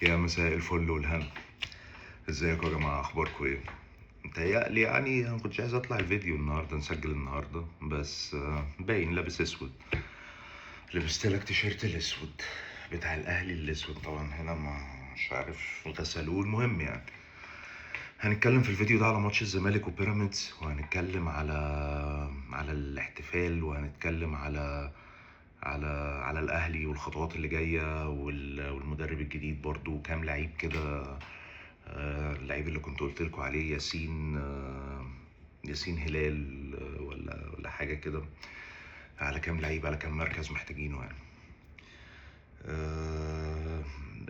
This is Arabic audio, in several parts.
يا مساء الفل والهنا. ازيكم يا جماعه؟ اخباركم ايه؟ متهيألي يعني انا مكنتش عايز اطلع الفيديو النهارده، نسجل النهارده بس باين لابس اسود. لبست لك تيشيرت الاسود بتاع الاهلي الاسود، طبعا هنا ما مش عارف غسلوه. المهم يعني هنتكلم في الفيديو ده على ماتش الزمالك وبيراميدز، وهنتكلم على الاحتفال، وهنتكلم على على الاهلي والخطوات اللي جايه والمدرب الجديد برضو، كام لعيب كده. اللعيب اللي كنت قلت لكم عليه ياسين هلال، ولا حاجه كده. على كام لعيب، على كام مركز محتاجينه يعني.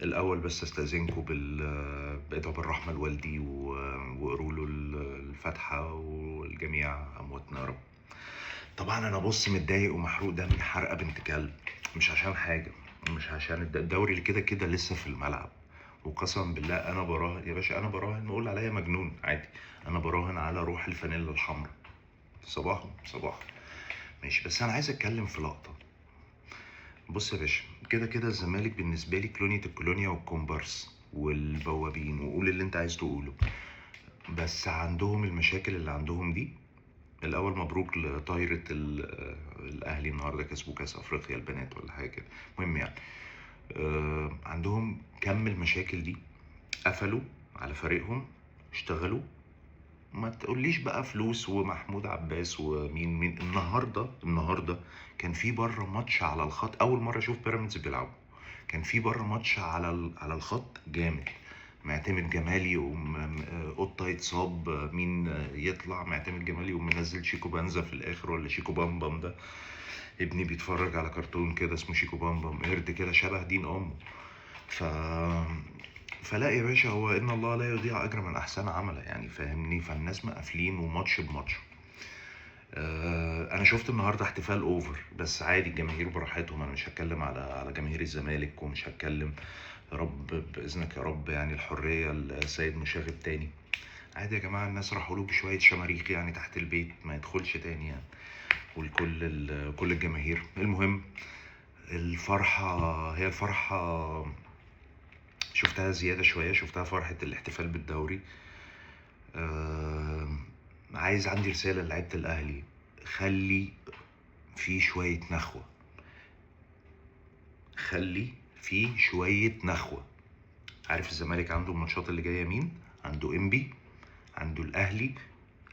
الاول بس استاذنكم بادعوا بالرحمه لوالدي وقروا له الفاتحه، والجميع امواتنا يا رب. طبعا انا بص متضايق ومحروق دمي حرقه بنت كلب، مش عشان حاجه، مش عشان الدوري اللي كده كده لسه في الملعب. وقسما بالله انا براهن يا باشا، انا براهن، نقول عليا مجنون عادي، انا براهن على روح الفانيلا الحمراء. صباحهم صباح. ماشي، بس انا عايز اتكلم في لقطه. بص يا باشا، كده كده الزمالك بالنسبه لي كلونية الكولونيا والكومبارس والبوابين، وقول اللي انت عايز تقوله، بس عندهم المشاكل اللي عندهم دي. الاول مبروك لطايره الاهلي، النهارده كسبوا كاس افريقيا البنات ولا حاجه كده. المهم يعني عندهم كم المشاكل دي. قفلوا على فريقهم، اشتغلوا. ما تقوليش بقى فلوس ومحمود عباس ومين مين. النهارده كان في بره ماتش على الخط، اول مره اشوف بيراميدز بيلعبوا. كان في بره ماتش على الخط جامد. معتمد جمالي يقوم قطه يتصاب، مين يطلع؟ معتمد جمالي يقوم منزل شيكو بانزا في الاخر، ولا شيكو بامبام ده. ابني بيتفرج على كرتون كده اسمه شيكو بامبام، قرد كده شبه دين امه. ف فلا يا باشا، هو ان الله لا يضيع اجر من احسن عملا يعني، فاهمني؟ فالناس مقفلين وماتش بماتش. انا شفت النهارده احتفال اوفر، بس عادي الجماهير براحتهم. انا مش هتكلم على جماهير الزمالك، ومش هتكلم، يا رب باذنك يا رب، يعني الحريه السيد مشاغب تاني. عادي يا جماعه، الناس راحوا له بشويه شماريخ يعني تحت البيت، ما يدخلش تاني يعني. كل الجماهير. المهم، الفرحه هي الفرحه، شفتها زياده شويه، شفتها فرحه الاحتفال بالدوري. آه عندي رسالة لعيبة الأهلي: خلي في شوية نخوة، خلي في شوية نخوة. عارف الزمالك عنده الماتشات اللي جاية مين؟ عنده إنبي، عنده الأهلي،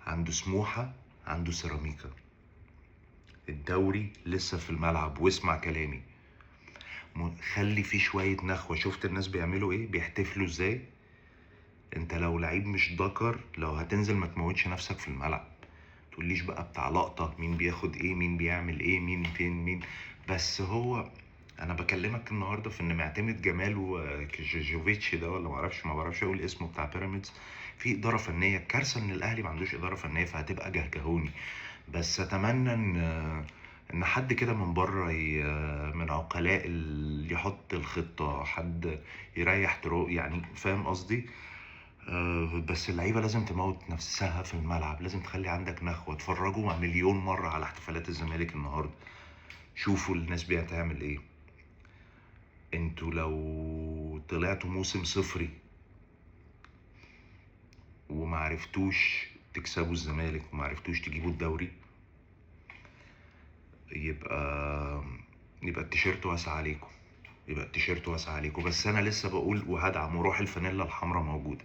عنده سموحة، عنده سيراميكا. الدوري لسه في الملعب، واسمع كلامي. خلي في شوية نخوة. شفت الناس بيعملوا ايه؟ بيحتفلوا ازاي؟ انت لو لعيب مش ذكر، لو هتنزل ما تموتش نفسك في الملعب. تقوليش بقى بتاع لقطة، مين بياخد ايه، مين بيعمل ايه، مين فين مين. بس هو انا بكلمك النهارده في ان معتمد جمال وجوفيتش ده، ولا ما بعرفش اقول اسمه، بتاع بيراميدز، في اداره فنيه. كارثه ان الاهلي ما عندوش اداره فنيه، فهتبقى جهجهوني. بس اتمنى ان حد كده من بره، من عقلاء اللي يحط الخطه، حد يريح يعني، فاهم قصدي؟ بس اللعيبه لازم تموت نفسها في الملعب، لازم تخلي عندك نخوه. اتفرجوا مليون مره على احتفالات الزمالك النهارده، شوفوا الناس بتعمل ايه. انتوا لو طلعتوا موسم صفري ومعرفتوش تكسبوا الزمالك ومعرفتوش تجيبوا الدوري، يبقى التيشيرت واسع عليكم، بس انا لسه بقول وهدعم، وروح الفانيلا الحمراء موجوده،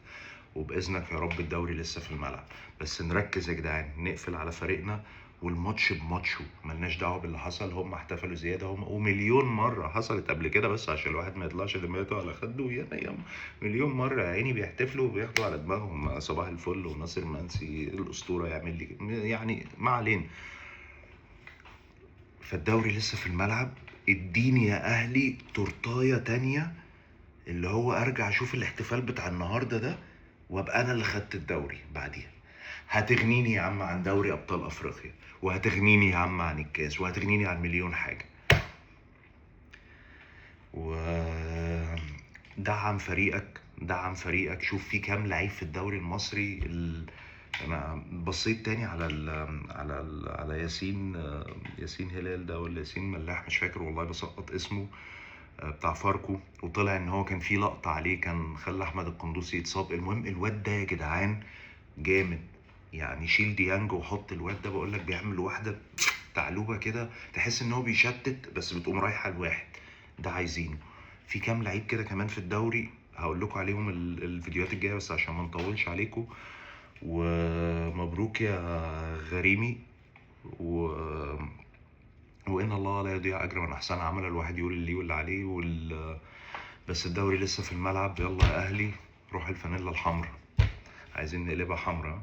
وباذنك يا رب الدوري لسه في الملعب. بس نركز يا جدعان، نقفل على فريقنا، والماتش بماتشه، ملناش دعوه باللي حصل. هم احتفلوا زياده، هم ومليون مره حصلت قبل كده، بس عشان الواحد ما يطلعش دماغه على خده ياما مليون مره يا عيني بيحتفلوا وبياخدوا على دماغهم. صباح الفل، وناصر منسي الاسطوره يعمل لي يعني، ما علينا. فالدوري لسه في الملعب. اديني يا اهلي تورتايه تانية، اللي هو ارجع اشوف الاحتفال بتاع النهارده ده، وابقى انا اللي خدت الدوري بعديها. هتغنيني يا عم عن دوري ابطال افريقيا، وهتغنيني يا عم عن الكاس، وهتغنيني عن مليون حاجه. ودعم فريقك، شوف في كام لعيب في الدوري المصري. انا بصيت تاني على ياسين هلال ده، ولا ياسين ملاح، مش فاكر والله، بسقط اسمه. بتاع فاركو، وطلع ان هو كان في لقطة عليه كان خلى احمد القندوسي يتصاب. المهم الواد ده يا جدعان جامد، يعني شيل ديانج وحط الواد ده، بقول لك بيعمل واحدة تعلوبة كده تحس ان هو بيشتت بس بتقوم رايحة لواحد. ده عايزينه. في كام لعيب كده كمان في الدوري هقول لكم عليهم الفيديوهات الجاية، بس عشان ما نطولش عليكم. ومبروك يا غريمي، و... وإن الله لا يضيع أجر من أحسن عمل. الواحد يقول اللي واللي عليه بس الدوري لسه في الملعب. يلا يا أهلي روح الفانيلا الحمراء، عايزين نقلبها حمراء.